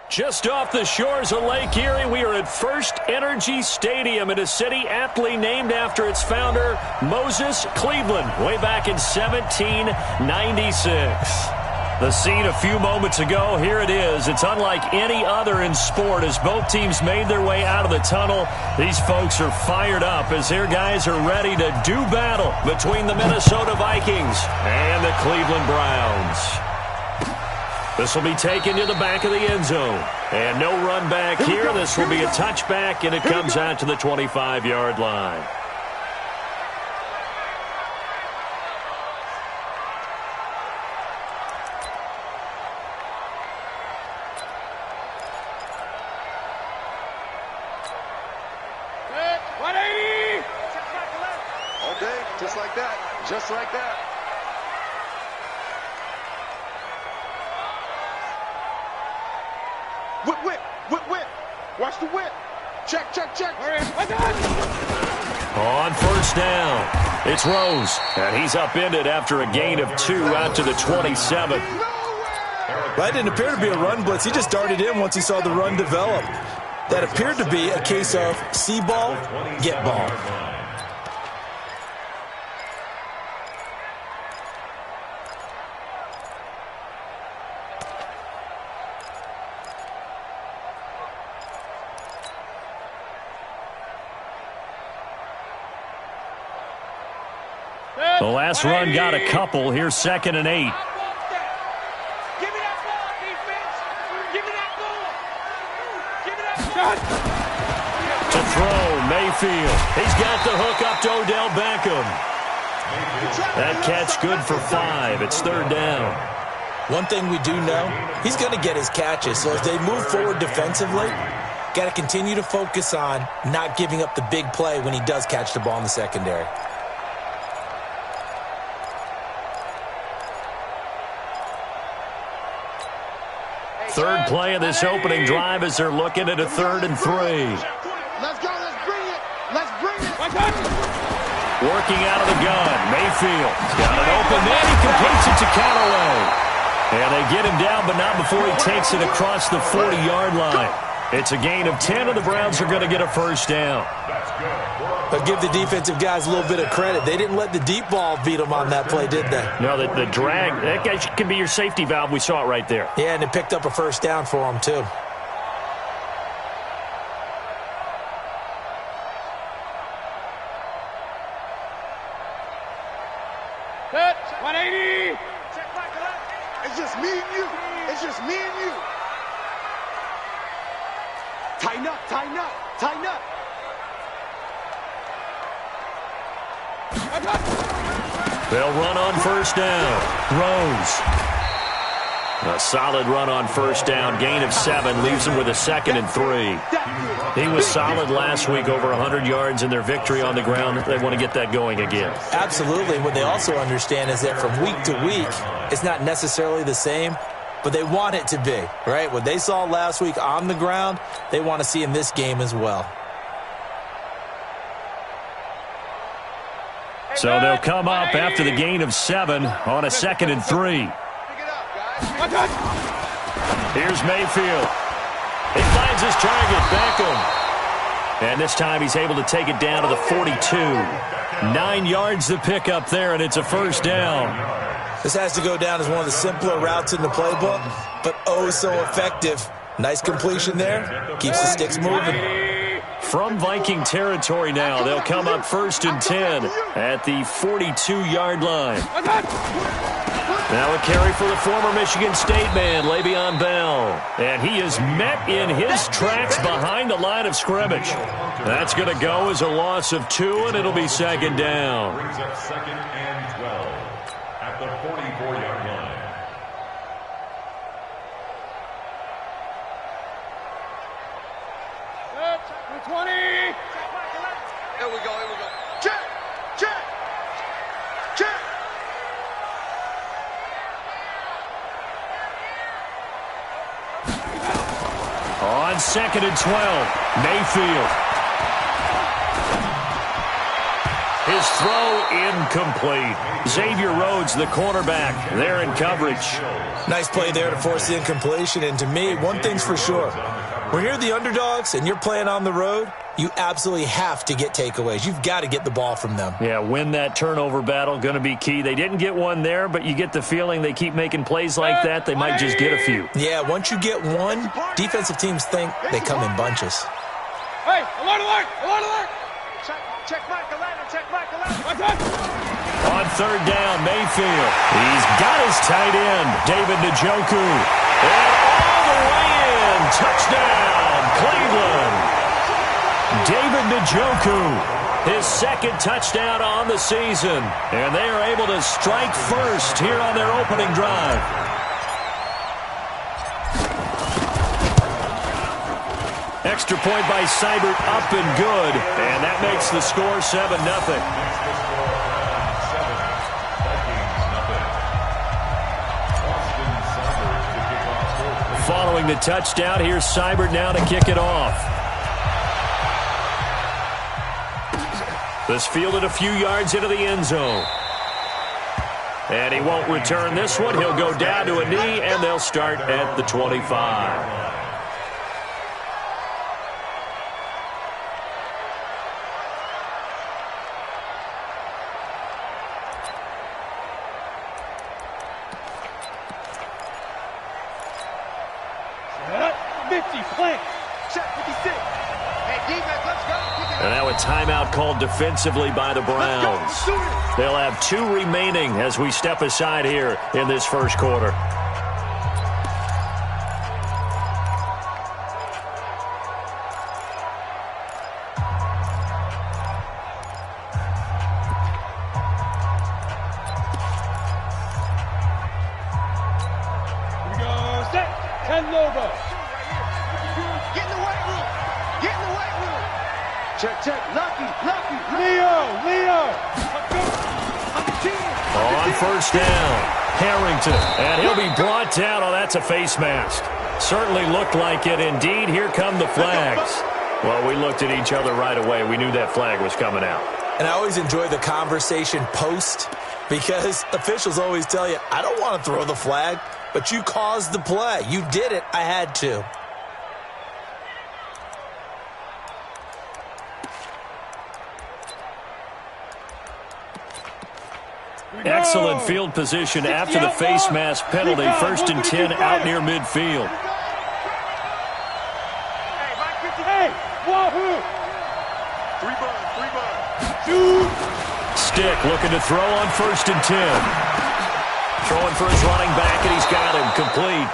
Just off the shores of Lake Erie, we are at First Energy Stadium in a city aptly named after its founder, Moses Cleveland, way back in 1796. The scene a few moments ago, here it is. It's unlike any other in sport as both teams made their way out of the tunnel. These folks are fired up as their guys are ready to do battle between the Minnesota Vikings and the Cleveland Browns. This will be taken to the back of the end zone. And no run back here. This will be a touchback, and it comes out to the 25-yard line. All day, just like that. Just like that. Whip. Watch the whip. Check. On first down, it's Rose. And he's upended after a gain of 2 out to the 27. That didn't appear to be a run blitz. He just darted in once he saw the run develop. That appeared to be a case of see ball, get ball. The last run got a couple. Here's 2nd and 8. Give me that ball, defense. Give me that ball. Give me that ball. To throw, Mayfield. He's got the hook up to Odell Beckham. That catch good for 5. It's 3rd down. One thing we do know, he's going to get his catches. So as they move forward defensively, got to continue to focus on not giving up the big play when he does catch the ball in the secondary. Third play of this opening drive as they're looking at a 3rd and 3. Let's go. Let's bring it. Working out of the gun. Mayfield got it open. Then he completes it to Callaway. And they get him down, but not before he takes it across the 40-yard line. It's a gain of 10, and the Browns are going to get a first down. But give the defensive guys a little bit of credit. They didn't let the deep ball beat them on that play, did they? No, the drag, that guy can be your safety valve. We saw it right there. Yeah, and it picked up a first down for them, too. Good. 180. It's just me and you. Tighten up. They'll run on first down. Rose. A solid run on first down. Gain of 7 leaves them with a 2nd and 3. He was solid last week, over 100 yards in their victory on the ground. They want to get that going again. Absolutely. What they also understand is that from week to week, it's not necessarily the same, but they want it to be, right? What they saw last week on the ground, they want to see in this game as well. So they'll come up after the gain of 7 on a 2nd and 3. Here's Mayfield. He finds his target, Beckham. And this time he's able to take it down to the 42. 9 yards to pick up there, and it's a first down. This has to go down as one of the simpler routes in the playbook, but oh so effective. Nice completion there. Keeps the sticks moving. From Viking territory now, they'll come up 1st and 10 at the 42-yard line. Now a carry for the former Michigan State man, Le'Veon Bell. And he is met in his tracks behind the line of scrimmage. That's going to go as a loss of 2, and it'll be 2nd down. Brings up 2nd and 12 at the 44-yard line. Good. 20. Here we go. Check. On 2nd and 12, Mayfield. His throw incomplete. Xavier Rhodes, the cornerback, there in coverage. Nice play there to force the incompletion. And to me, one thing's for sure. When you're the underdogs and you're playing on the road, you absolutely have to get takeaways. You've got to get the ball from them. Yeah, win that turnover battle, going to be key. They didn't get one there, but you get the feeling they keep making plays like that, they might just get a few. Yeah, once you get one, defensive teams think they come in bunches. Hey, alert, alert, alert, alert. Check Mike, Atlanta, check Mike, Atlanta. On third down, Mayfield. He's got his tight end, David Njoku. And all the way in. Touchdown, Cleveland. David Njoku, his second touchdown on the season. And they are able to strike first here on their opening drive. Extra point by Seibert, up and good. And that makes the score 7-0. Following the touchdown, here's Seibert now to kick it off. This fielded a few yards into the end zone. And he won't return this one. He'll go down to a knee, and they'll start at the 25. And now a timeout called defensively by the Browns. They'll have 2 remaining as we step aside here in this first quarter. Here we go, set, 10 Lobo. Get in the weight room. Get in the weight room. Check, check. Lucky. Leo. On first down, Harrington. And he'll be brought down. Oh, that's a face mask. Certainly looked like it. Indeed, here come the flags. Well, we looked at each other right away. We knew that flag was coming out. And I always enjoy the conversation post because officials always tell you, I don't want to throw the flag, but you caused the play. You did it. I had to. Excellent field position after the face mask penalty. 1st and 10 out near midfield. Hey, wahoo! 3 buns. Stick looking to throw on 1st and 10. Throwing for his running back, and he's got him complete.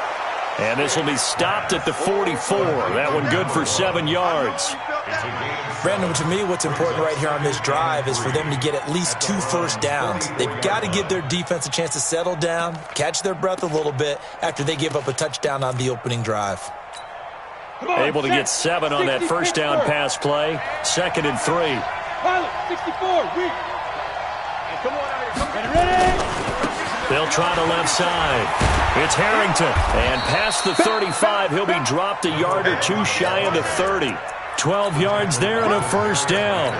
And this will be stopped at the 44. That one good for 7 yards. Brandon, to me, what's important right here on this drive is for them to get at least 2 first downs. They've got to give their defense a chance to settle down, catch their breath a little bit after they give up a touchdown on the opening drive. Able to get 7 on that first down pass play. 2nd and 3. Pilot, 64, weak. Hey, come on out here. Ready? They'll try the left side. It's Harrington. And past the 35, he'll be dropped a yard or 2 shy of the 30. 12 yards there and a first down.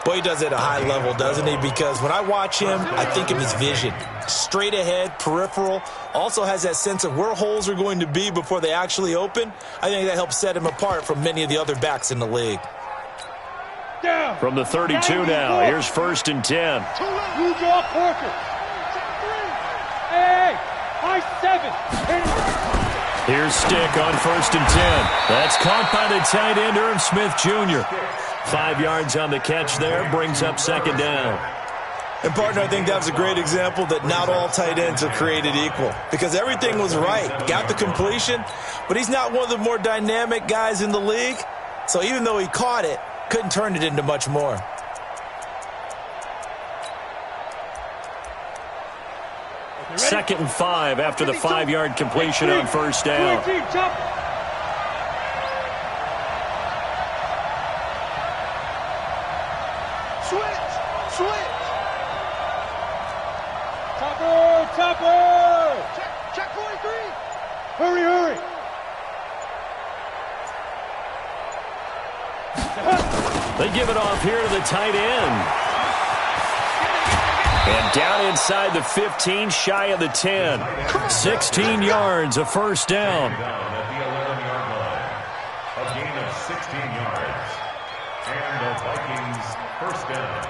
Boy, he does it at a high level, doesn't he? Because when I watch him, I think of his vision. Straight ahead, peripheral. Also has that sense of where holes are going to be before they actually open. I think that helps set him apart from many of the other backs in the league. Down. From the 32 now, here's 1st and 10. You draw Porter. Hey, high 7. Here's Stick on 1st and 10. That's caught by the tight end, Irv Smith Jr. 5 yards on the catch there, brings up 2nd down. And, partner, I think that was a great example that not all tight ends are created equal because everything was right. Got the completion, but he's not one of the more dynamic guys in the league. So even though he caught it, couldn't turn it into much more. Second and 5 after the 5-yard completion on first down. Switch. Topper. Check 43. Hurry. They give it off here to the tight end. And down inside the 15, shy of the 10. 16 yards, a first down. At the 11-yard line. A gain of 16 yards. And the Vikings first down.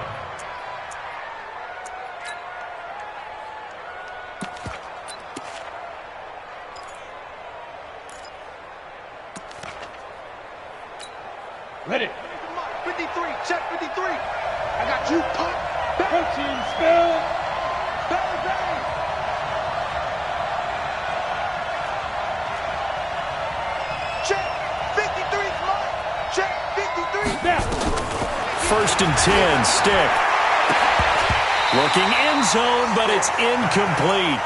Ready. 53, check 53. I got you, pump. Protein spill. Bang, bang. Check 53, Mike. Check 53. Now. First and 10, Stick. Looking end zone, but it's incomplete.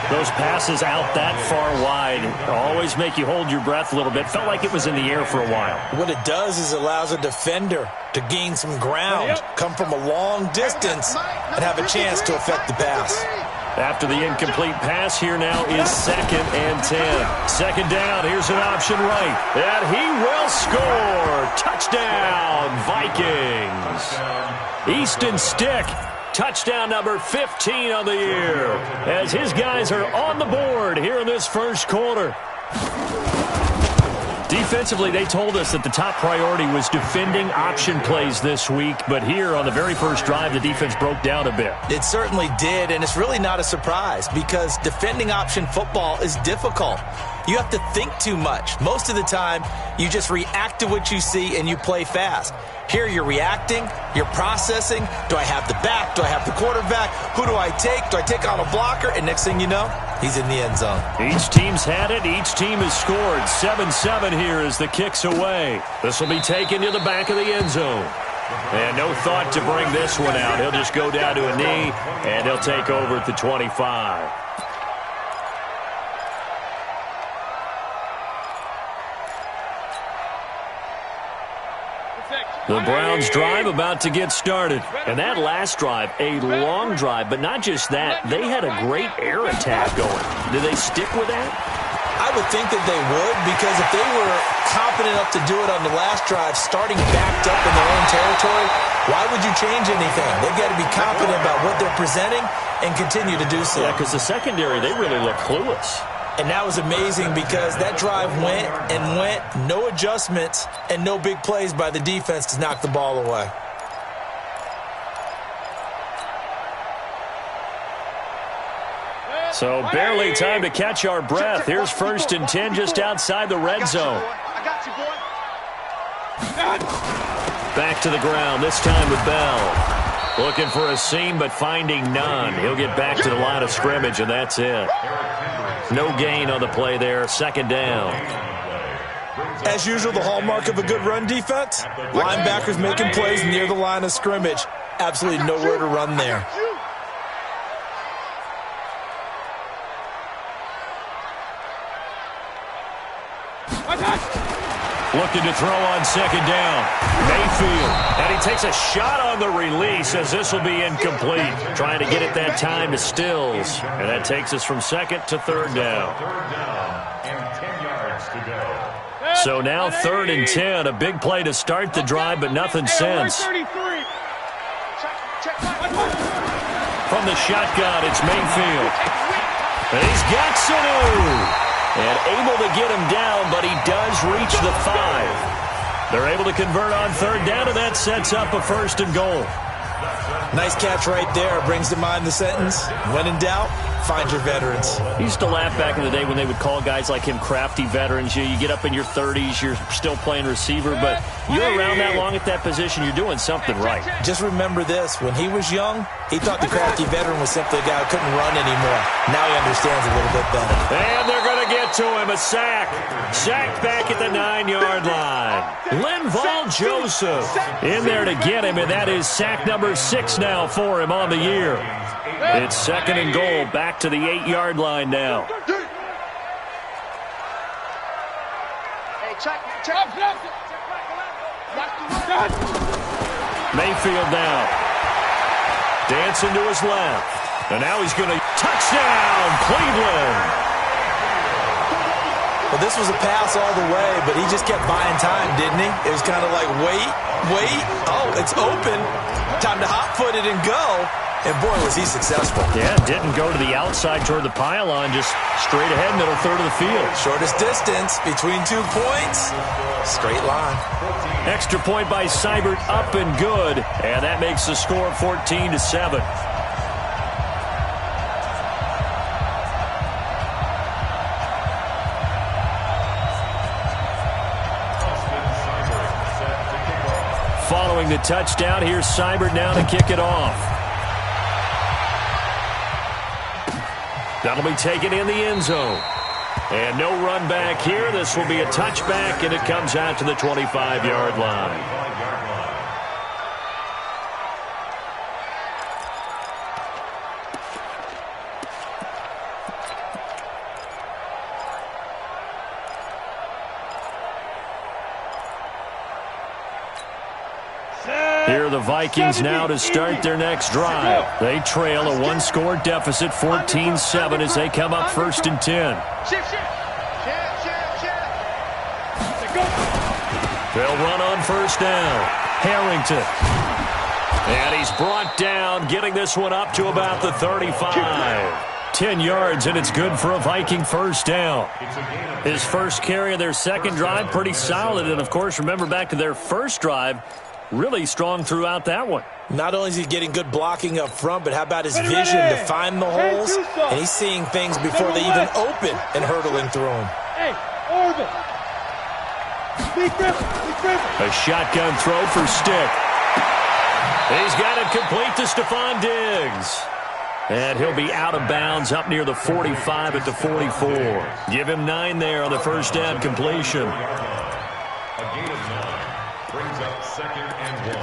Those passes out that far wide always make you hold your breath a little bit. Felt like it was in the air for a while. What it does is it allows a defender to gain some ground, come from a long distance, and have a chance to affect the pass. After the incomplete pass, here now is 2nd and 10. Second down, here's an option right. And he will score. Touchdown, Vikings. Easton Stick. Touchdown number 15 on the year as his guys are on the board here in this first quarter. Defensively, they told us that the top priority was defending option plays this week, but here on the very first drive, the defense broke down a bit. It certainly did, and it's really not a surprise because defending option football is difficult. You have to think too much. Most of the time, you just react to what you see and you play fast. Here you're reacting, you're processing. Do I have the back? Do I have the quarterback? Who do I take? Do I take on a blocker? And next thing you know, he's in the end zone. Each team's had it. Each team has scored. 7-7 here as the kick's away. This will be taken to the back of the end zone. And no thought to bring this one out. He'll just go down to a knee, and he'll take over at the 25. The Browns drive about to get started. And that last drive, a long drive, but not just that. They had a great air attack going. Do they stick with that? I would think that they would, because if they were confident enough to do it on the last drive, starting backed up in their own territory, why would you change anything? They've got to be confident about what they're presenting and continue to do so. Yeah, because the secondary, they really look clueless. And that was amazing because that drive went and went, no adjustments, and no big plays by the defense to knock the ball away. So barely time to catch our breath. Here's 1st and 10 just outside the red zone. I got you, boy. Back to the ground, this time with Bell. Looking for a seam, but finding none. He'll get back to the line of scrimmage, and that's it. No gain on the play there. 2nd down. As usual, the hallmark of a good run defense, linebackers making plays near the line of scrimmage. Absolutely nowhere to run there. Looking to throw on 2nd down. Mayfield. And he takes a shot on the release as this will be incomplete. Trying to get it that time to Stills. And that takes us from 2nd to 3rd down. 3rd down and 10 yards to go. So now 3rd and 10. A big play to start the drive, but nothing since. From the shotgun, it's Mayfield. And he's got Sanu. And able to get him down, but he does reach the 5. They're able to convert on 3rd down, and that sets up a 1st and goal. Nice catch right there. Brings to mind the sentence, when in doubt, find your veterans. I used to laugh back in the day when they would call guys like him crafty veterans. You get up in your 30s, you're still playing receiver, but you're around that long at that position, you're doing something right. Just remember this. When he was young, he thought the crafty veteran was simply a guy who couldn't run anymore. Now he understands a little bit better. And they're going to get to him. A sack. Sacked back at the 9-yard line. Linval Joseph in there to get him, and that is sack number 6 now for him on the year. It's 2nd and goal, back to the 8-yard line now. Mayfield now. Dancing to his left. And now he's going to touchdown, Cleveland. Well, this was a pass all the way, but he just kept buying time, didn't he? It was kind of like, wait. Oh, it's open. Time to hot-foot it and go. And boy, was he successful. Yeah, didn't go to the outside toward the pylon, just straight ahead, middle third of the field. Shortest distance between 2 points. Straight line. Extra point by Seibert, up and good. And that makes the score 14-7. Following the touchdown, here's Seibert now to kick it off. That'll be taken in the end zone. And no run back here. This will be a touchback, and it comes out to the 25-yard line. Here are the Vikings now to start their next drive. They trail a one-score deficit, 14-7, as they come up 1st and 10. They'll run on 1st down. Harrington. And he's brought down, getting this one up to about the 35. 10 yards, and it's good for a Viking 1st down. His first carry of their second drive, pretty solid. And, of course, remember back to their first drive, really strong throughout that one. Not only is he getting good blocking up front, but how about his vision to find the holes? And he's seeing things before they even open and hurdling through them. Hey, Orville. A shotgun throw for Stick. He's got it complete to Stephon Diggs. And he'll be out of bounds up near the 45 at the 44. Give him 9 there on the first down completion. A gain of 9 brings up 2nd and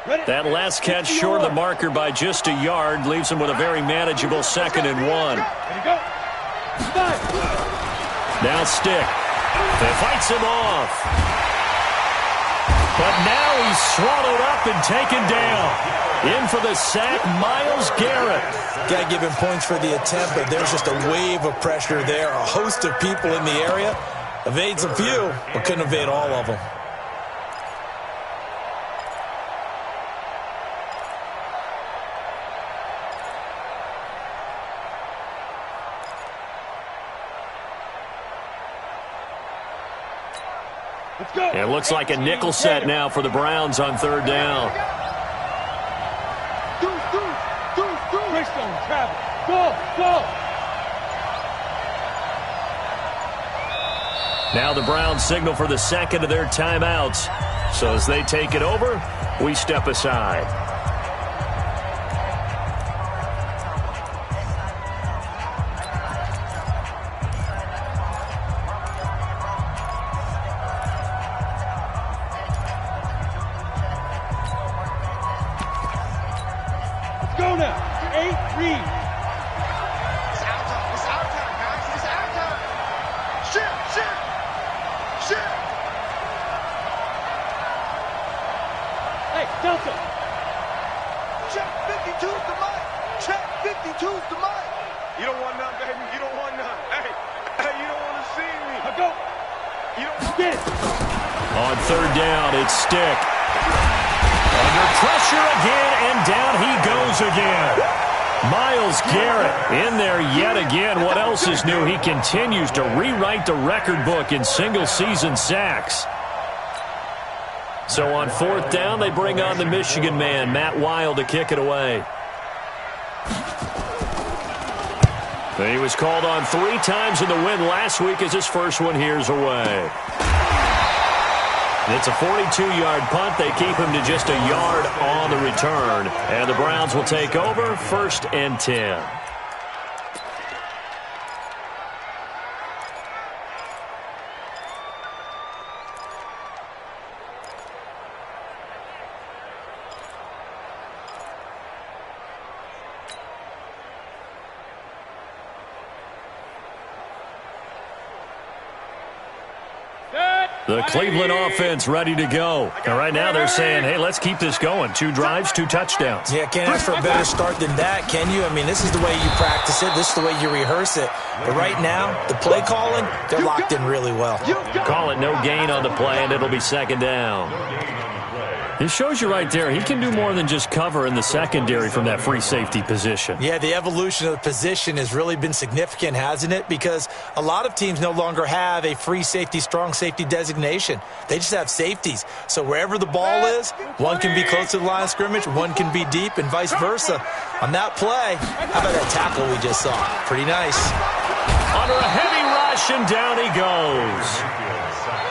1. That last catch short of the marker by just a yard leaves him with a very manageable 2nd and 1. Now Stick. They fights him off. But now he's swallowed up and taken down. In for the sack, Myles Garrett. Got to give him points for the attempt, but there's just a wave of pressure there. A host of people in the area. Evades a few, but couldn't evade all of them. It looks like a nickel set now for the Browns on 3rd down. Now the Browns signal for the second of their timeouts. So as they take it over, we step aside. On 3rd down, it's Stick. Under pressure again, and down he goes again. Myles Garrett in there yet again. What else is new? He continues to rewrite the record book in single-season sacks. So on 4th down, they bring on the Michigan man, Matt Wild, to kick it away. He was called on 3 times in the win last week as his first one here's away. It's a 42-yard punt. They keep him to just a yard on the return. And the Browns will take over 1st and 10. The Cleveland offense ready to go. And right now they're saying, hey, let's keep this going. 2 drives, 2 touchdowns. Yeah, can't ask for a better start than that, can you? I mean, this is the way you practice it. This is the way you rehearse it. But right now, the play calling, they're locked in really well. Call it no gain on the play, and it'll be 2nd down. It shows you right there, he can do more than just cover in the secondary from that free safety position. Yeah, the evolution of the position has really been significant, hasn't it? Because a lot of teams no longer have a free safety, strong safety designation. They just have safeties. So wherever the ball is, one can be close to the line of scrimmage, one can be deep, and vice versa. On that play, how about that tackle we just saw? Pretty nice. Under a heavy rush, and down he goes.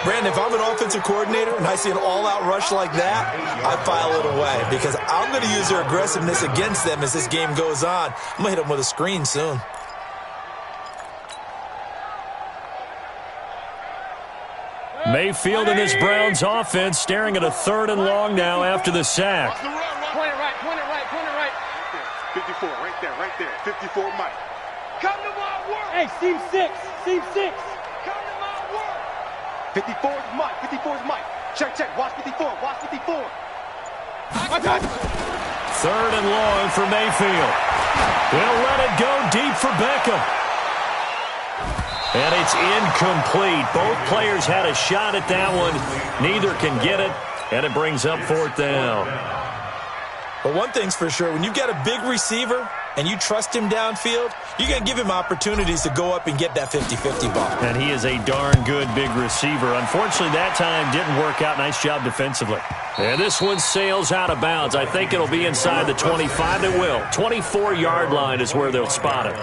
Brandon, if I'm an offensive coordinator and I see an all-out rush like that, I file it away because I'm going to use their aggressiveness against them as this game goes on. I'm going to hit them with a screen soon. Mayfield and this Browns offense staring at a 3rd and long now after the sack. Point it right, point it right, point it right. 54, right there, 54, Mike. Come to my work. Hey, seam 6, seam 6. Come to my work. 54 is Mike, 54 is Mike. Check, check, watch 54, watch 54. I got you. 3rd and long for Mayfield. They'll let it go deep for Beckham. And it's incomplete. Both players had a shot at that one. Neither can get it, and it brings up 4th down. But one thing's for sure, when you've got a big receiver and you trust him downfield, you're going to give him opportunities to go up and get that 50-50 ball. And he is a darn good big receiver. Unfortunately, that time didn't work out. Nice job defensively. And this one sails out of bounds. I think it'll be inside the 25. It will. 24-yard line is where they'll spot it.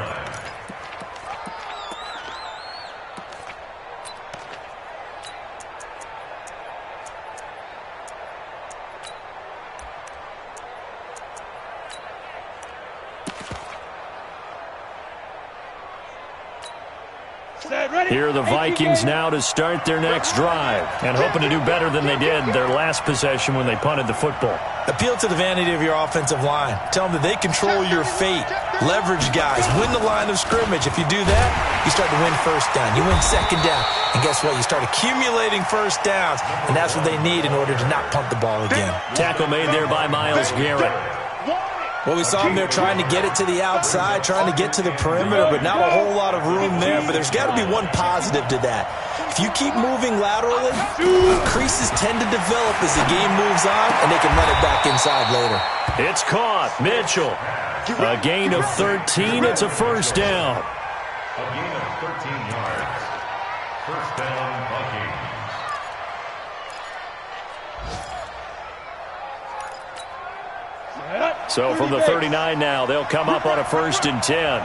Here are the Vikings now to start their next drive and hoping to do better than they did their last possession when they punted the football. Appeal to the vanity of your offensive line. Tell them that they control your fate. Leverage guys. Win the line of scrimmage. If you do that, you start to win 1st down. You win 2nd down. And guess what? You start accumulating 1st downs, and that's what they need in order to not punt the ball again. Tackle made there by Myles Garrett. Well, we saw him there trying to get it to the outside, trying to get to the perimeter, but not a whole lot of room there. But there's got to be one positive to that. If you keep moving laterally, creases tend to develop as the game moves on, and they can run it back inside later. It's caught. Mitchell. A gain of 13. It's a 1st down. A gain of 13 yards. 1st down, Vikings. So from the 39 now, they'll come up on a 1st and 10.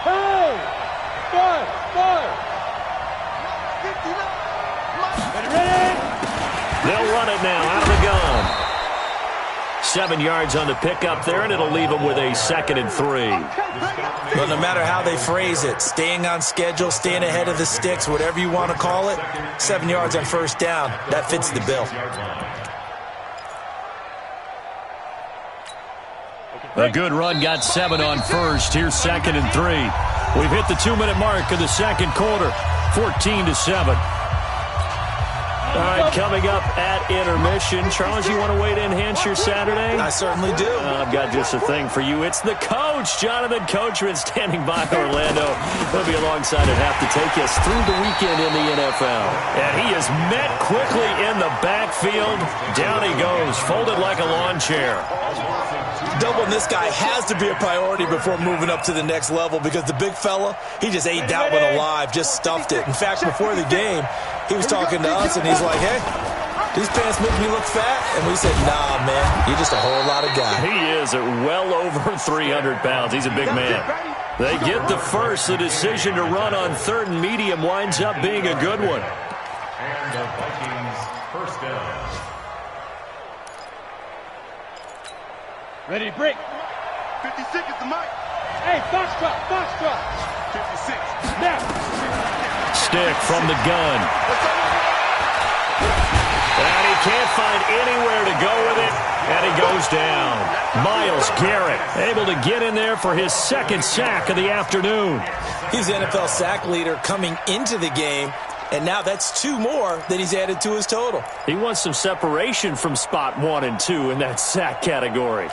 Hey! Five! Ready? They'll run it now out of the gun. 7 yards on the pickup there, and it'll leave them with a 2nd and 3. But no matter how they phrase it, staying on schedule, staying ahead of the sticks, whatever you want to call it, 7 yards on 1st down, that fits the bill. A good run got 7 on 1st. Here's 2nd and 3. We've hit the 2-minute mark of the 2nd quarter. 14-7. All right, coming up at intermission. Charles, you want to wait to enhance your Saturday? I certainly do. I've got just a thing for you. It's the coach, Jonathan Coachman, standing by Orlando. He'll be alongside and have to take us through the weekend in the NFL. And he is met quickly in the backfield. Down he goes, folded like a lawn chair. Doubling this guy has to be a priority before moving up to the next level because the big fella, he just ate that one alive, just stuffed it. In fact, before the game, he was talking to us, and he's like, hey, these pants make me look fat? And we said, nah, man, you're just a whole lot of guy. He is at well over 300 pounds. He's a big man. They get the first. The decision to run on 3rd and medium winds up being a good one. And the Vikings 1st down. Ready to break. 56 is the mic. Hey, foxtrot. 56. Now. Stick from the gun. And he can't find anywhere to go with it, and he goes down. Myles Garrett able to get in there for his 2nd sack of the afternoon. He's the NFL sack leader coming into the game, and now that's 2 more that he's added to his total. He wants some separation from spot 1 and 2 in that sack category.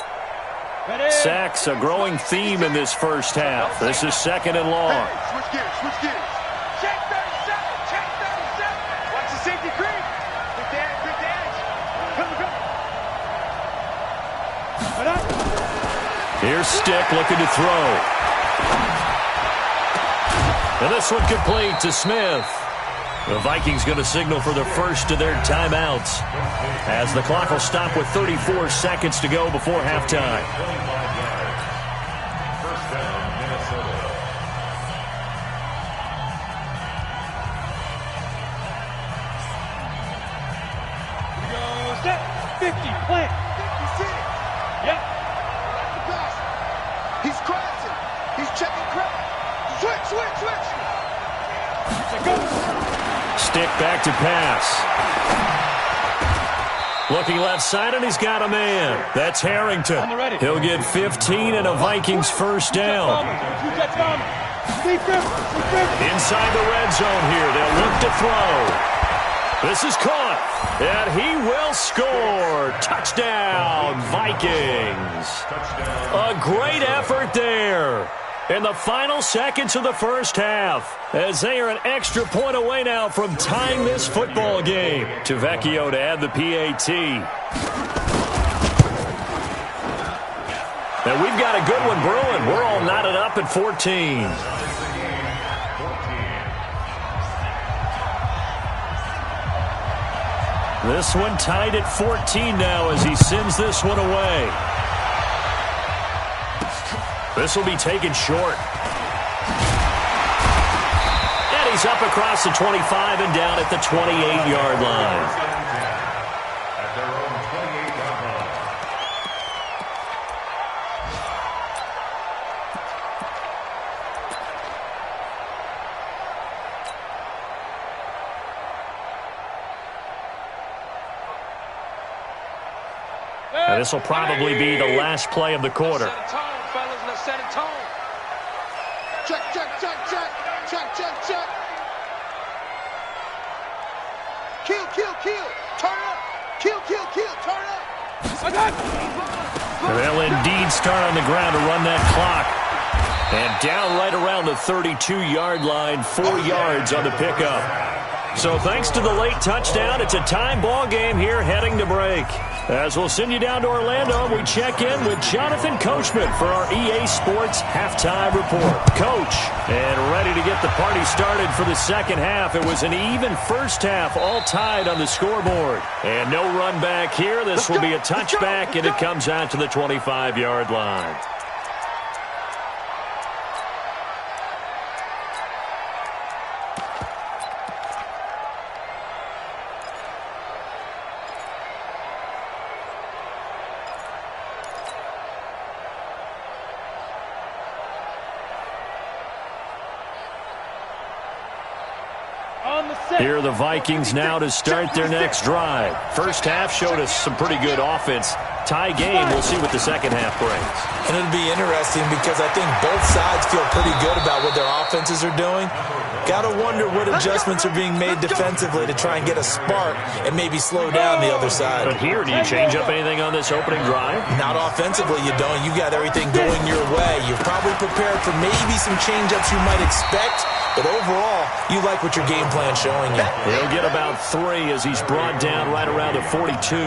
Ready. Sacks a growing theme in this 1st half. This is 2nd and long. Switch gears. Check 37. Watch the safety creep. Good damage. Here's Stick looking to throw. And this one complete to Smith. The Vikings going to signal for the first of their timeouts as the clock will stop with 34 seconds to go before halftime. First down, Minnesota. Set 50, plant. 56. Yep. He's crossing. He's checking crap. Switch. Go. Stick back to pass. Looking left side, and he's got a man. That's Harrington. He'll get 15 and a Vikings first down. Inside the red zone here. They'll look to throw. This is caught, and he will score. Touchdown, Vikings. A great effort there in the final seconds of the first half, as they are an extra point away now from tying this football game. To Vecchio to add the PAT. And we've got a good one brewing. We're all knotted up at 14. This one tied at 14 now as he sends this one away. This will be taken short. And he's up across the 25 and down at the 28-yard line. At their own 28-yard line. And this will probably be the last play of the quarter. Set a tone, fellas. Let's set a tone. Check. Kill. Turn up. Kill. Turn up. And they'll indeed start on the ground to run that clock. And down right around the 32-yard line, 4 yards on the pickup. So thanks to the late touchdown, it's a time ball game here heading to break. As we'll send you down to Orlando, we check in with Jonathan Coachman for our EA Sports Halftime Report. Coach, and ready to get the party started for the second half. It was an even first half, all tied on the scoreboard. And no run back here. This will be a touchback, and it comes out to the 25-yard line. Here are the Vikings now to start their next drive. First half showed us some pretty good offense. Tie game, we'll see what the second half brings. And it'll be interesting because I think both sides feel pretty good about what their offenses are doing. Got to wonder what adjustments are being made defensively to try and get a spark and maybe slow down the other side. But here, do you change up anything on this opening drive? Not offensively, you don't. You got everything going your way. You're probably prepared for maybe some change-ups you might expect, but overall, you like what your game plan's showing you. He'll get about 3 as he's brought down right around the 42.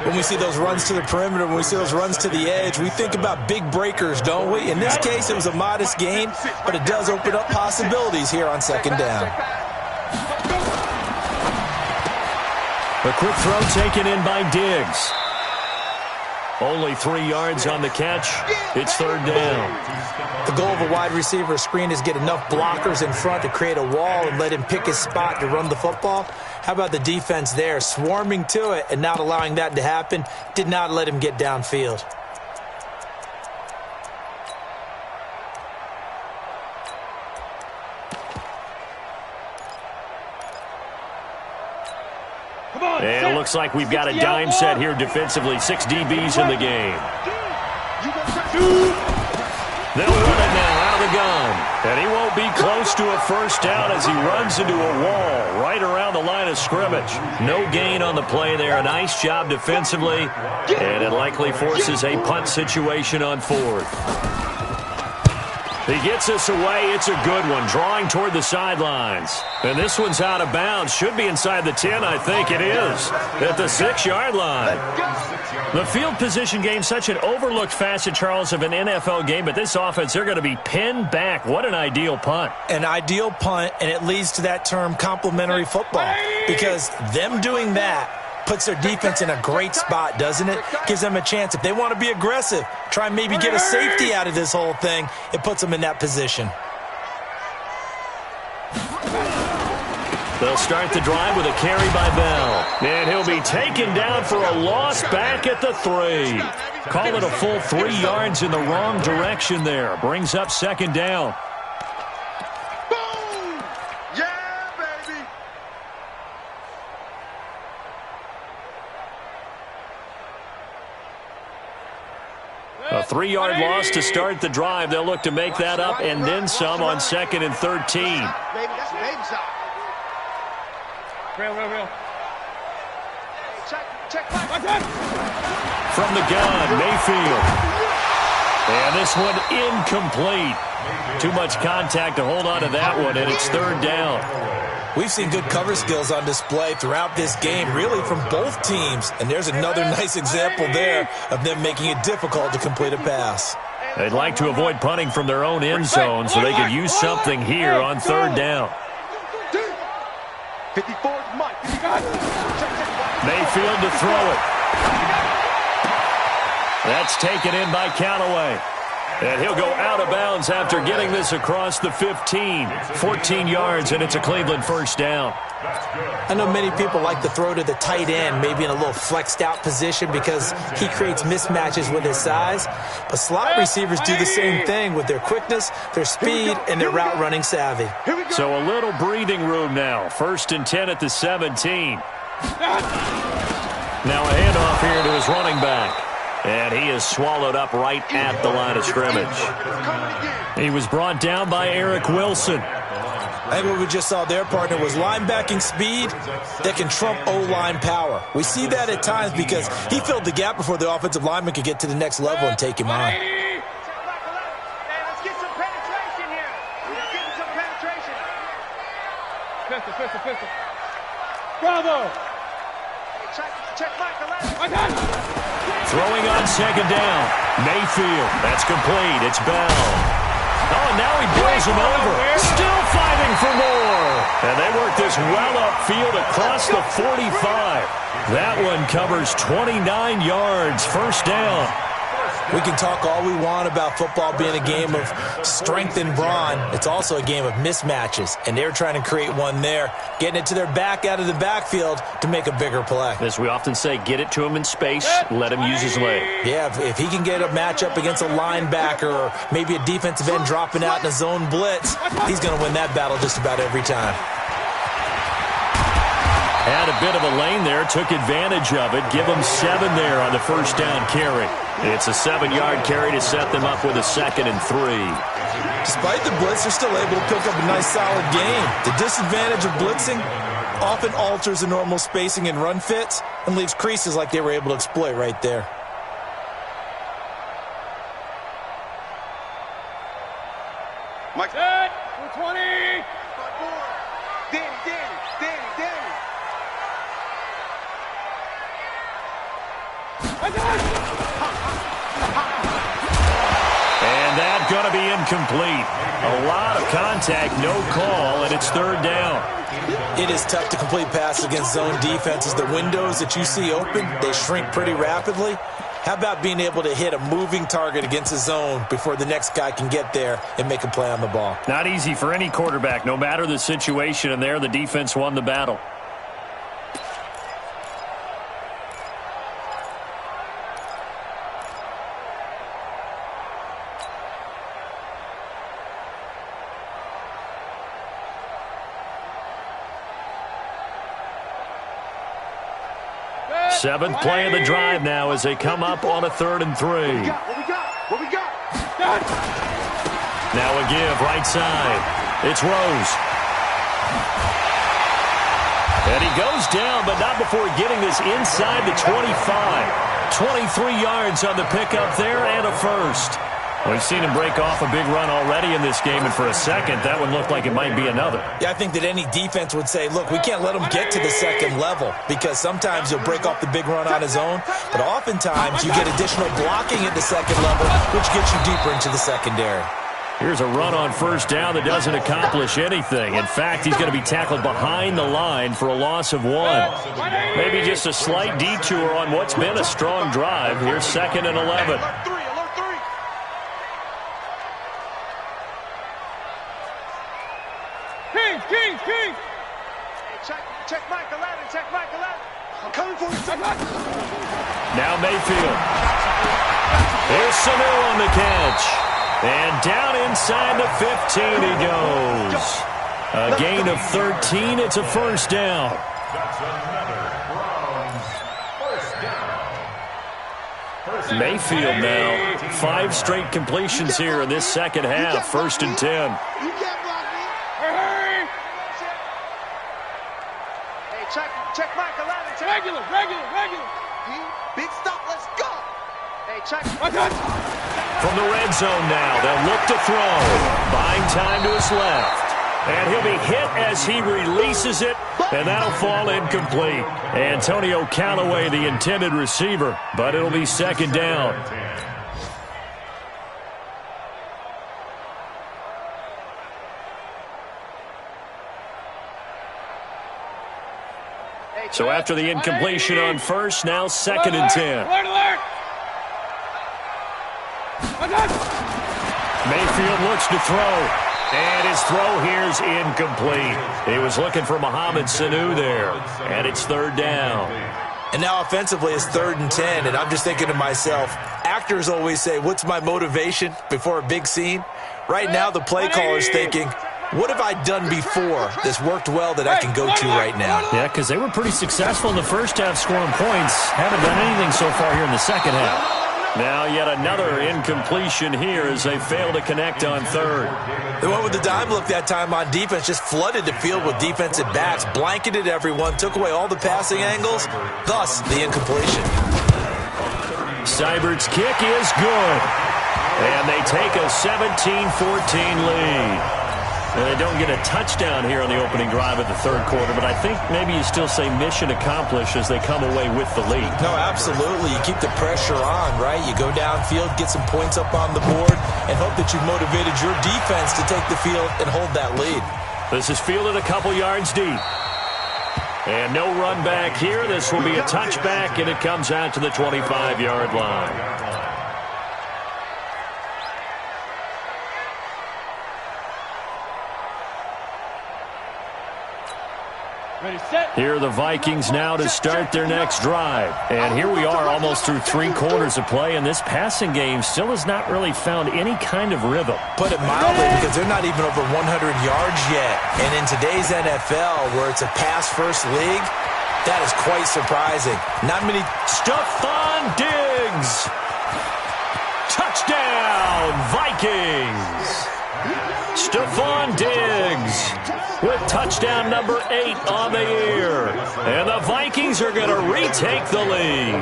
When we see those runs to the perimeter, when we see those runs to the edge, we think about big breakers, don't we? In this case, it was a modest gain, but it does open up possibilities here on second down. A quick throw taken in by Diggs. Only 3 yards on the catch. It's third down. The goal of a wide receiver screen is get enough blockers in front to create a wall and let him pick his spot to run the football. How about the defense there, swarming to it and not allowing that to happen? Did not let him get downfield. And it looks like we've got a dime set here defensively. 6 DBs in the game. They'll run it now out of the gun. And he won't be close to a first down as he runs into a wall right around the line of scrimmage. No gain on the play there. A nice job defensively. And it likely forces a punt situation on fourth. He gets us away. It's a good one, drawing toward the sidelines. And this one's out of bounds. Should be inside the 10, I think it is, at the 6-yard line. The field position game, such an overlooked facet, Charles, of an NFL game, but this offense, they're going to be pinned back. What an ideal punt. An ideal punt, and it leads to that term complementary football, because them doing that puts their defense in a great spot, doesn't it? Gives them a chance. If they want to be aggressive, try and maybe get a safety out of this whole thing, it puts them in that position. They'll start the drive with a carry by Bell. And he'll be taken down for a loss back at the 3. Call it a full 3 yards in the wrong direction there. Brings up 2nd down. Boom! Yeah, baby! A 3-yard loss to start the drive. They'll look to make that up and then some on 2nd and 13. Baby, that's a baby shot. Real. Check. From the gun, Mayfield. And this one incomplete. Too much contact to hold on to that one, and it's 3rd down. We've seen good cover skills on display throughout this game, really from both teams. And there's another nice example there of them making it difficult to complete a pass. They'd like to avoid punting from their own end zone so they could use something here on 3rd down. 54 Mike. Mayfield to throw it. That's taken in by Callaway. And he'll go out of bounds after getting this across the 15. 14 yards, and it's a Cleveland 1st down. I know many people like to throw to the tight end, maybe in a little flexed out position because he creates mismatches with his size. But slot receivers do the same thing with their quickness, their speed, and their route running savvy. So a little breathing room now. 1st and 10 at the 17. Now a handoff here to his running back. And he is swallowed up right at the line of scrimmage. He was brought down by Eric Wilson. I think what we just saw there, partner, was linebacking speed that can trump O-line power. We see that at times because he filled the gap before the offensive lineman could get to the next level and take him on. Let's get some penetration here. Let's get some penetration. Pistol. Bravo. Check Michael. Throwing on 2nd down. Mayfield. That's complete. It's Bell. Oh, now he blows him over. Still fighting for more. And they work this well upfield across the 45. That one covers 29 yards. 1st down. We can talk all we want about football being a game of strength and brawn. It's also a game of mismatches, and they're trying to create one there, getting it to their back out of the backfield to make a bigger play. As we often say, get it to him in space, let him use his leg. Yeah, if he can get a matchup against a linebacker or maybe a defensive end dropping out in a zone blitz, he's going to win that battle just about every time. Had a bit of a lane there, took advantage of it. Give them 7 there on the 1st down carry. It's a 7-yard carry to set them up with a 2nd and 3. Despite the blitz, they're still able to pick up a nice solid game. The disadvantage of blitzing often alters the normal spacing and run fits and leaves creases like they were able to exploit right there. Mike. 220. Danny. And that's going to be incomplete. A lot of contact, no call, and it's 3rd down. It is tough to complete passes against zone defenses. The windows that you see open, they shrink pretty rapidly. How about being able to hit a moving target against a zone before the next guy can get there and make a play on the ball? Not easy for any quarterback, no matter the situation, and there the defense won the battle. Seventh play of the drive now as they come up on a 3rd and 3. What we got? Now a give right side. It's Rose. And he goes down, but not before getting this inside the 25. 23 yards on the pickup there and a 1st. We've seen him break off a big run already in this game, and for a second, that one looked like it might be another. Yeah, I think that any defense would say, look, we can't let him get to the second level, because sometimes he'll break off the big run on his own, but oftentimes you get additional blocking at the second level, which gets you deeper into the secondary. Here's a run on first down that doesn't accomplish anything. In fact, he's going to be tackled behind the line for a loss of 1. Maybe just a slight detour on what's been a strong drive. Here's 2nd and 11. King! Check Mike 11, check Mike 11. I'm coming for you, check Mike. Now Mayfield. Here's Sanu on the catch. And down inside the 15 he goes. A gain of 13. It's a first down. That's another Browns first down. Mayfield now. 5 straight completions here in this second half. 1st and 10. Check Mike 11. Regular. Big stop, let's go. Hey, check. From the red zone now, they'll look to throw. Buying time to his left. And he'll be hit as he releases it, and that'll fall incomplete. Antonio Callaway, the intended receiver, but it'll be 2nd down. So after the incompletion on first, now 2nd and 10. Alert! Mayfield looks to throw, and his throw here's incomplete. He was looking for Mohamed Sanu there, and it's 3rd down. And now offensively it's 3rd and 10, and I'm just thinking to myself, actors always say, what's my motivation before a big scene? Right now the play caller's thinking, what have I done before that's worked well that I can go to right now? Yeah, because they were pretty successful in the first half scoring points. Haven't done anything so far here in the second half. Now yet another incompletion here as they fail to connect on 3rd. They went with the dime look that time on defense, just flooded the field with defensive backs, blanketed everyone, took away all the passing angles, thus the incompletion. Seibert's kick is good. And they take a 17-14 lead. And they don't get a touchdown here on the opening drive of the 3rd quarter, but I think maybe you still say mission accomplished as they come away with the lead. No, absolutely. You keep the pressure on, right? You go downfield, get some points up on the board, and hope that you've motivated your defense to take the field and hold that lead. This is fielded a couple yards deep. And no run back here. This will be a touchback, and it comes out to the 25-yard line. Ready, set. Here are the Vikings now to start their next drive. And here we are almost through 3 quarters of play, and this passing game still has not really found any kind of rhythm. Put it mildly, because they're not even over 100 yards yet. And in today's NFL, where it's a pass-first league, that is quite surprising. Not many. Stephon Diggs. Touchdown, Vikings. Stephon Diggs with touchdown number 8 on the year. And the Vikings are going to retake the lead.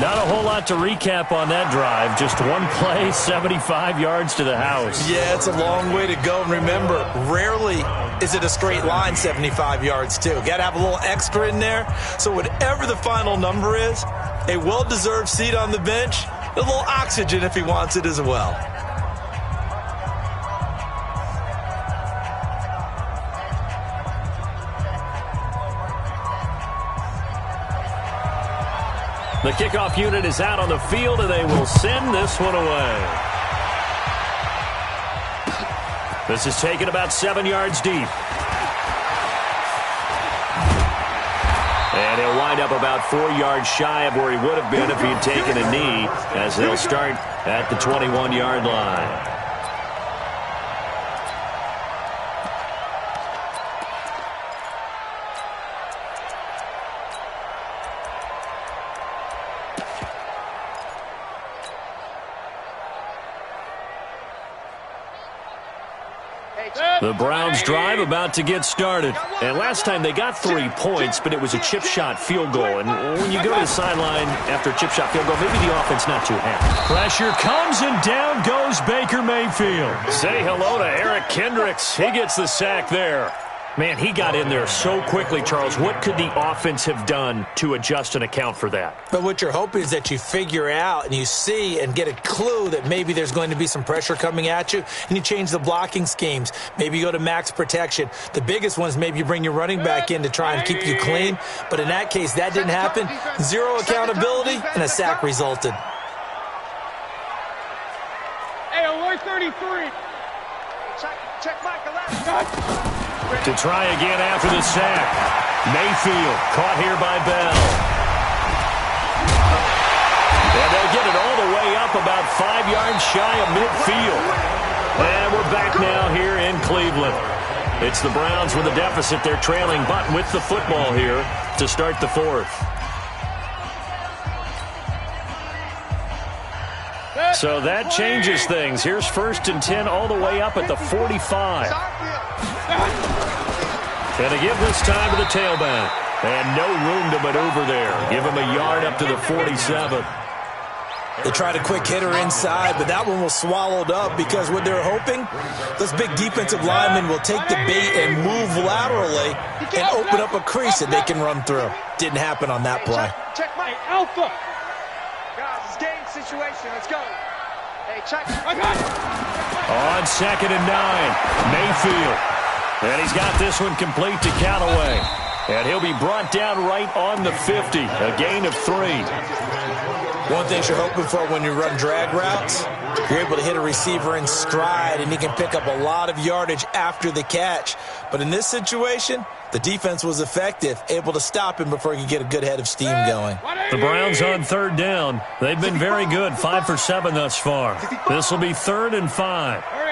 Not a whole lot to recap on that drive. Just one play, 75 yards to the house. Yeah, it's a long way to go. And remember, rarely is it a straight line 75 yards, too. Got to have a little extra in there. So whatever the final number is, a well-deserved seat on the bench, a little oxygen if he wants it as well. The kickoff unit is out on the field, and they will send this one away. This is taken about 7 yards deep. And he'll wind up about 4 yards shy of where he would have been if he had taken a knee, as they'll start at the 21-yard line. Hey, The Browns drive about to get started. And last time they got 3 points, but it was a chip shot field goal. And when you go to the sideline after a chip shot field goal, maybe the offense not too happy. Pressure comes and down goes Baker Mayfield. Say hello to Eric Kendricks. He gets the sack there. Man, he got in there so quickly, Charles. What could the offense have done to adjust and account for that? But what you're hoping is that you figure out and you see and get a clue that maybe there's going to be some pressure coming at you, and you change the blocking schemes. Maybe you go to max protection. The biggest one is maybe you bring your running back in to try and keep you clean. But in that case, that didn't happen. Zero accountability, and a sack resulted. Hey, alert 33. Check Michael out. To try again after the sack. Mayfield caught here by Bell. And they'll get it all the way up about 5 yards shy of midfield. And we're back now here in Cleveland. It's the Browns with a deficit. They're trailing, but with the football here to start the fourth. So that changes things. Here's 1st and 10 all the way up at the 45. And to give this time to the tailback. And no room to maneuver there. Give him a yard up to the 47. They tried a quick hitter inside, but that one was swallowed up because what they're hoping, those big defensive linemen will take the bait and move laterally and open up a crease that they can run through. Didn't happen on that play. Check my alpha. Guys, it's game situation. Let's go. Hey, check. On 2nd and 9, Mayfield. And he's got this one complete to Callaway. And he'll be brought down right on the 50. A gain of 3. One thing you're hoping for when you run drag routes, you're able to hit a receiver in stride, and he can pick up a lot of yardage after the catch. But in this situation, the defense was effective, able to stop him before he could get a good head of steam going. The Browns on 3rd down. They've been very good, 5 for 7 thus far. This will be 3rd and 5. Hurry.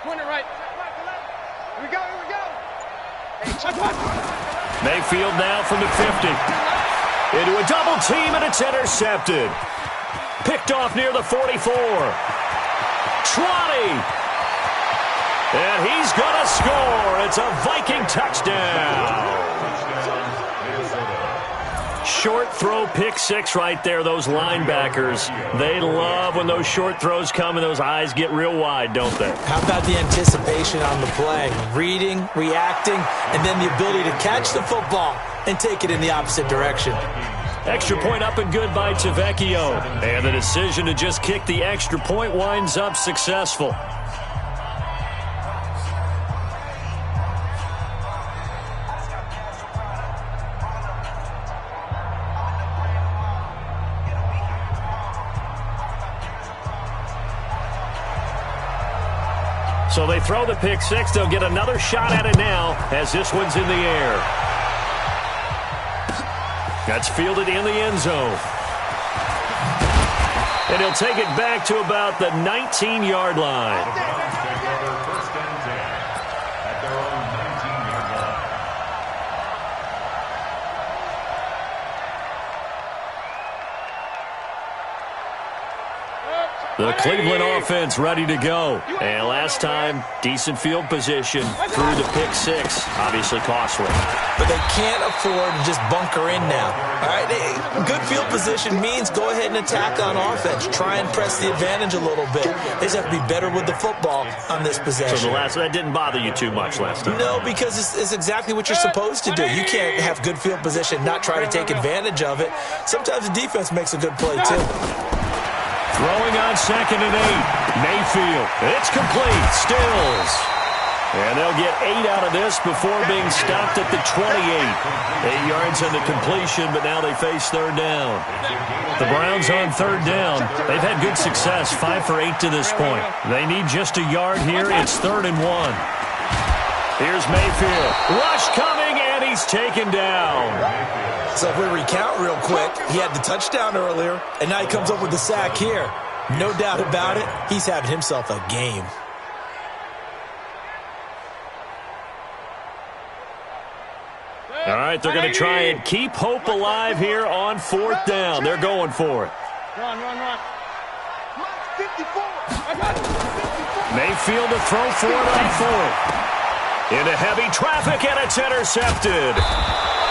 Point it right. Here we go. Hey, check. Mayfield now from the 50. Into a double team, and it's intercepted. Picked off near the 44. 20. And he's going to score. It's a Viking touchdown. Short throw pick 6 right there. Those linebackers, they love when those short throws come and those eyes get real wide, don't they? How about the anticipation on the play? Reading, reacting, and then the ability to catch the football and take it in the opposite direction. Extra point up and good by Tavecchio. And the decision to just kick the extra point winds up successful. So they throw the pick 6. They'll get another shot at it now as this one's in the air. That's fielded in the end zone. And he'll take it back to about the 19-yard line. First and 10 at their own 19-yard line. The Cleveland offense ready to go. And last time, decent field position through the pick 6. Obviously costly. But they can't afford to just bunker in now. All right, good field position means go ahead and attack on offense. Try and press the advantage a little bit. They just have to be better with the football on this possession. So that didn't bother you too much last time? No, because it's exactly what you're supposed to do. You can't have good field position, not try to take advantage of it. Sometimes the defense makes a good play, too. Throwing on 2nd and 8. Mayfield. It's complete. Stills. And they'll get 8 out of this before being stopped at the 28. 8 yards on the completion, but now they face 3rd down. The Browns on 3rd down. They've had good success, 5 for 8 to this point. They need just a yard here. It's 3rd and 1. Here's Mayfield. Rush coming, and he's taken down. So if we recount real quick, he had the touchdown earlier, and now he comes up with the sack here. No doubt about it, he's having himself a game. All right, they're going to try and keep hope alive here on 4th down. They're going for it. Run. Mike, 54. Mayfield to throw for it on fourth. Into heavy traffic, and it's intercepted.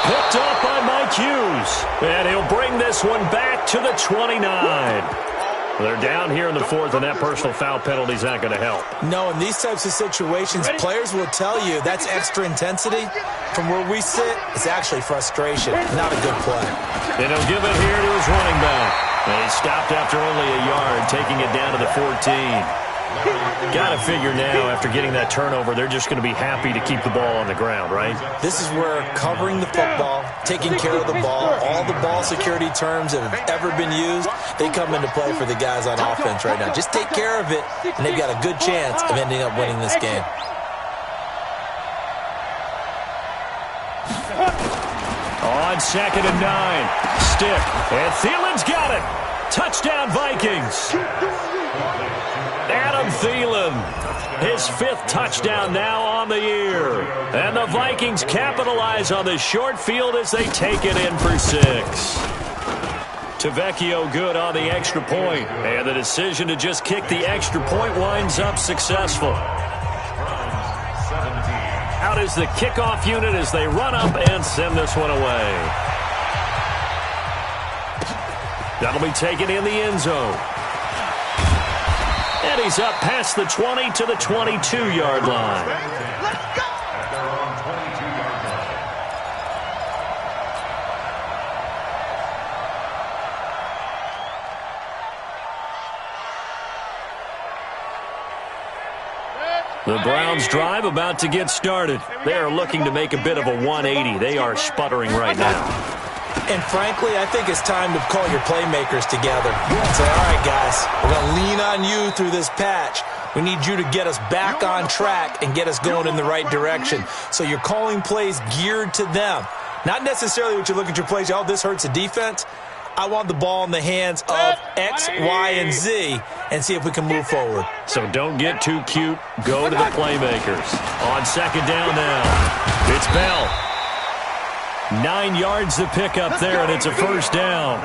Picked up by Mike Hughes. And he'll bring this one back to the 29. They're down here in the fourth, and that personal foul penalty is not going to help. No, in these types of situations, players will tell you that's extra intensity. From where we sit, it's actually frustration. Not a good play. And he'll give it here to his running back. And he stopped after only a yard, taking it down to the 14. Got to figure now, after getting that turnover, they're just going to be happy to keep the ball on the ground, right? This is where covering the football, taking care of the ball, all the ball security terms that have ever been used, they come into play for the guys on offense right now. Just take care of it, and they've got a good chance of ending up winning this game. On 2nd and 9. Stick. And Thielen's got it. Touchdown, Vikings. Adam Thielen, his 5th touchdown now on the year. And the Vikings capitalize on the short field as they take it in for 6. Tavecchio good on the extra point. And the decision to just kick the extra point winds up successful. Out is the kickoff unit as they run up and send this one away. That'll be taken in the end zone. And he's up past the 20 to the 22-yard line. Let's go! The Browns drive about to get started. They are looking to make a bit of a 180. They are sputtering right now. And frankly, I think it's time to call your playmakers together. Say, all right, guys, we're going to lean on you through this patch. We need you to get us back on track and get us going in the right direction. So you're calling plays geared to them. Not necessarily what you look at your plays, oh, this hurts the defense. I want the ball in the hands of X, Y, and Z and see if we can move forward. So don't get too cute. Go to the playmakers. On 2nd down now, it's Bell. 9 yards to pick up there, and it's a 1st down.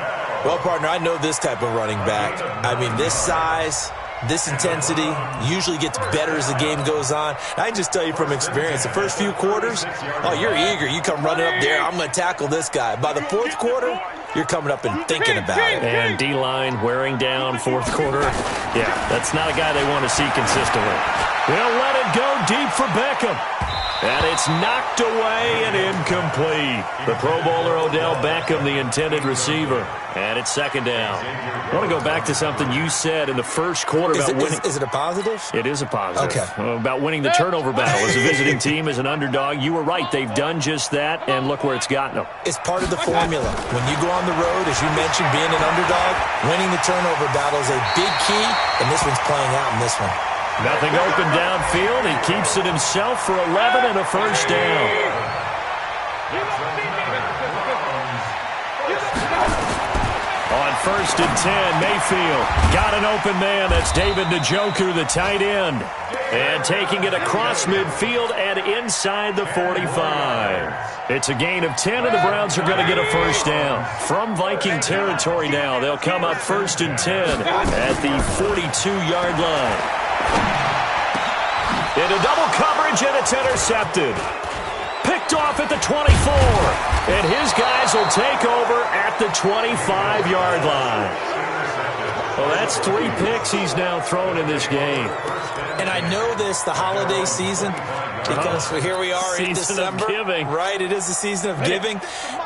Well, partner, I know this type of running back. I mean, this size, this intensity usually gets better as the game goes on. I can just tell you from experience, the first few quarters, oh, you're eager. You come running up there, I'm going to tackle this guy. By the 4th quarter, you're coming up and thinking about it. And D-line wearing down 4th quarter. Yeah, that's not a guy they want to see consistently. They'll let it go deep for Beckham. And it's knocked away and incomplete. The Pro Bowler Odell Beckham, the intended receiver. And it's 2nd down. I want to go back to something you said in the first quarter about winning. Is it a positive? It is a positive. Okay. About winning the turnover battle as a visiting team, as an underdog. You were right. They've done just that, and look where it's gotten them. It's part of the formula. When you go on the road, as you mentioned, being an underdog, winning the turnover battle is a big key, and this one's playing out in this one. Nothing open downfield. He keeps it himself for 11 and a 1st down. On 1st and 10, Mayfield got an open man. That's David Njoku, the tight end. And taking it across midfield and inside the 45. It's a gain of 10, and the Browns are going to get a 1st down. From Viking territory now, they'll come up 1st and 10 at the 42-yard line. Into double coverage, and it's intercepted. Picked off at the 24. And his guys will take over at the 25-yard line. Well, that's 3 picks he's now thrown in this game. And I know this, the holiday season, because here we are in December. Season of giving. Right, it is the season of giving.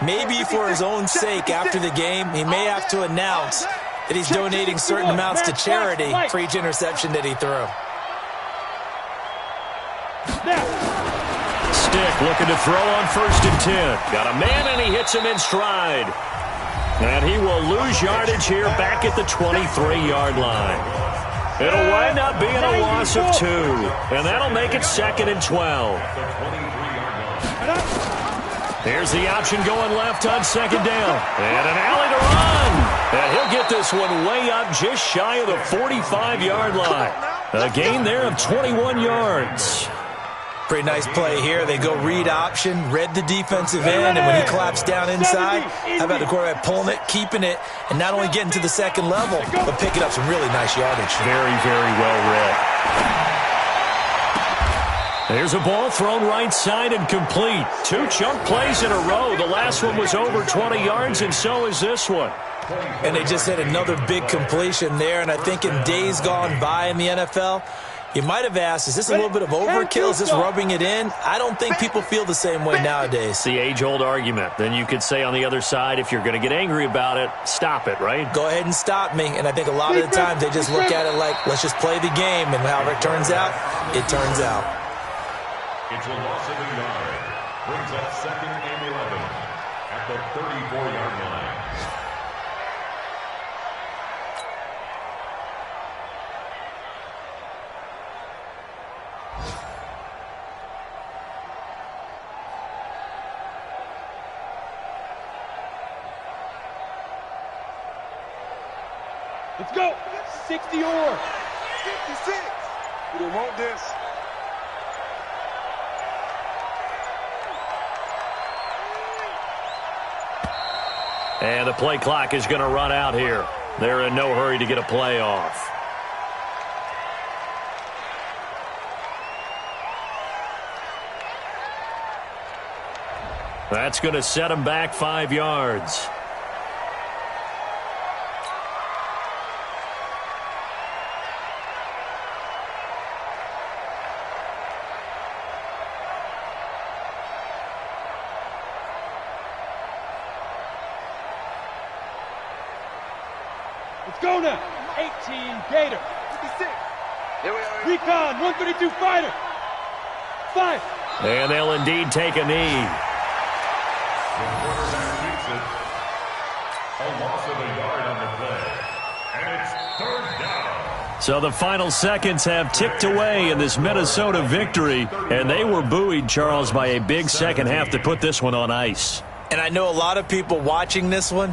Maybe for his own sake, after the game, he may have to announce that he's donating certain amounts to charity for each interception that he threw. Stick looking to throw on 1st and 10. Got a man, and he hits him in stride. And he will lose yardage here back at the 23-yard line. It'll wind up being a loss of 2. And that'll make it 2nd and 12. Here's the option going left on 2nd down. And an alley to run. And he'll get this one way up just shy of the 45-yard line. A gain there of 21 yards. Pretty nice play here. They go read option, read the defensive end, and when he collapsed down inside, how about the quarterback pulling it, keeping it, and not only getting to the second level, but picking up some really nice yardage. Very, very well read. There's a ball thrown right side and complete. 2 chunk plays in a row. The last one was over 20 yards, and so is this one. And they just had another big completion there, and I think in days gone by in the NFL, you might have asked, is this a little bit of overkill? Is this rubbing it in? I don't think people feel the same way nowadays. It's the age-old argument. Then you could say on the other side, if you're going to get angry about it, stop it, right? Go ahead and stop me. And I think a lot of the times they just look at it like, let's just play the game, and however it turns out, it turns out. It's a loss of a yard. Brings up 2nd and 11 at the 34-yard line. Let's go. 60 or 56. We don't want this. And the play clock is going to run out here. They're in no hurry to get a play off. That's going to set them back 5 yards. Let's go now. 18 Gator. 56. Here we are. Recon 132 fighter. 5. And they'll indeed take a knee. The quarterback keeps it. A loss of a yard on the play. And it's 3rd down. So the final seconds have ticked away in this Minnesota victory. And they were buoyed, Charles, by a big second half to put this one on ice. And I know a lot of people watching this one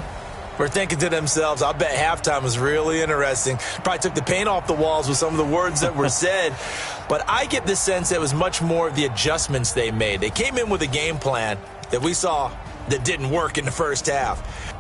were thinking to themselves, I'll bet halftime was really interesting. Probably took the paint off the walls with some of the words that were said. But I get the sense that it was much more of the adjustments they made. They came in with a game plan that we saw that didn't work in the first half.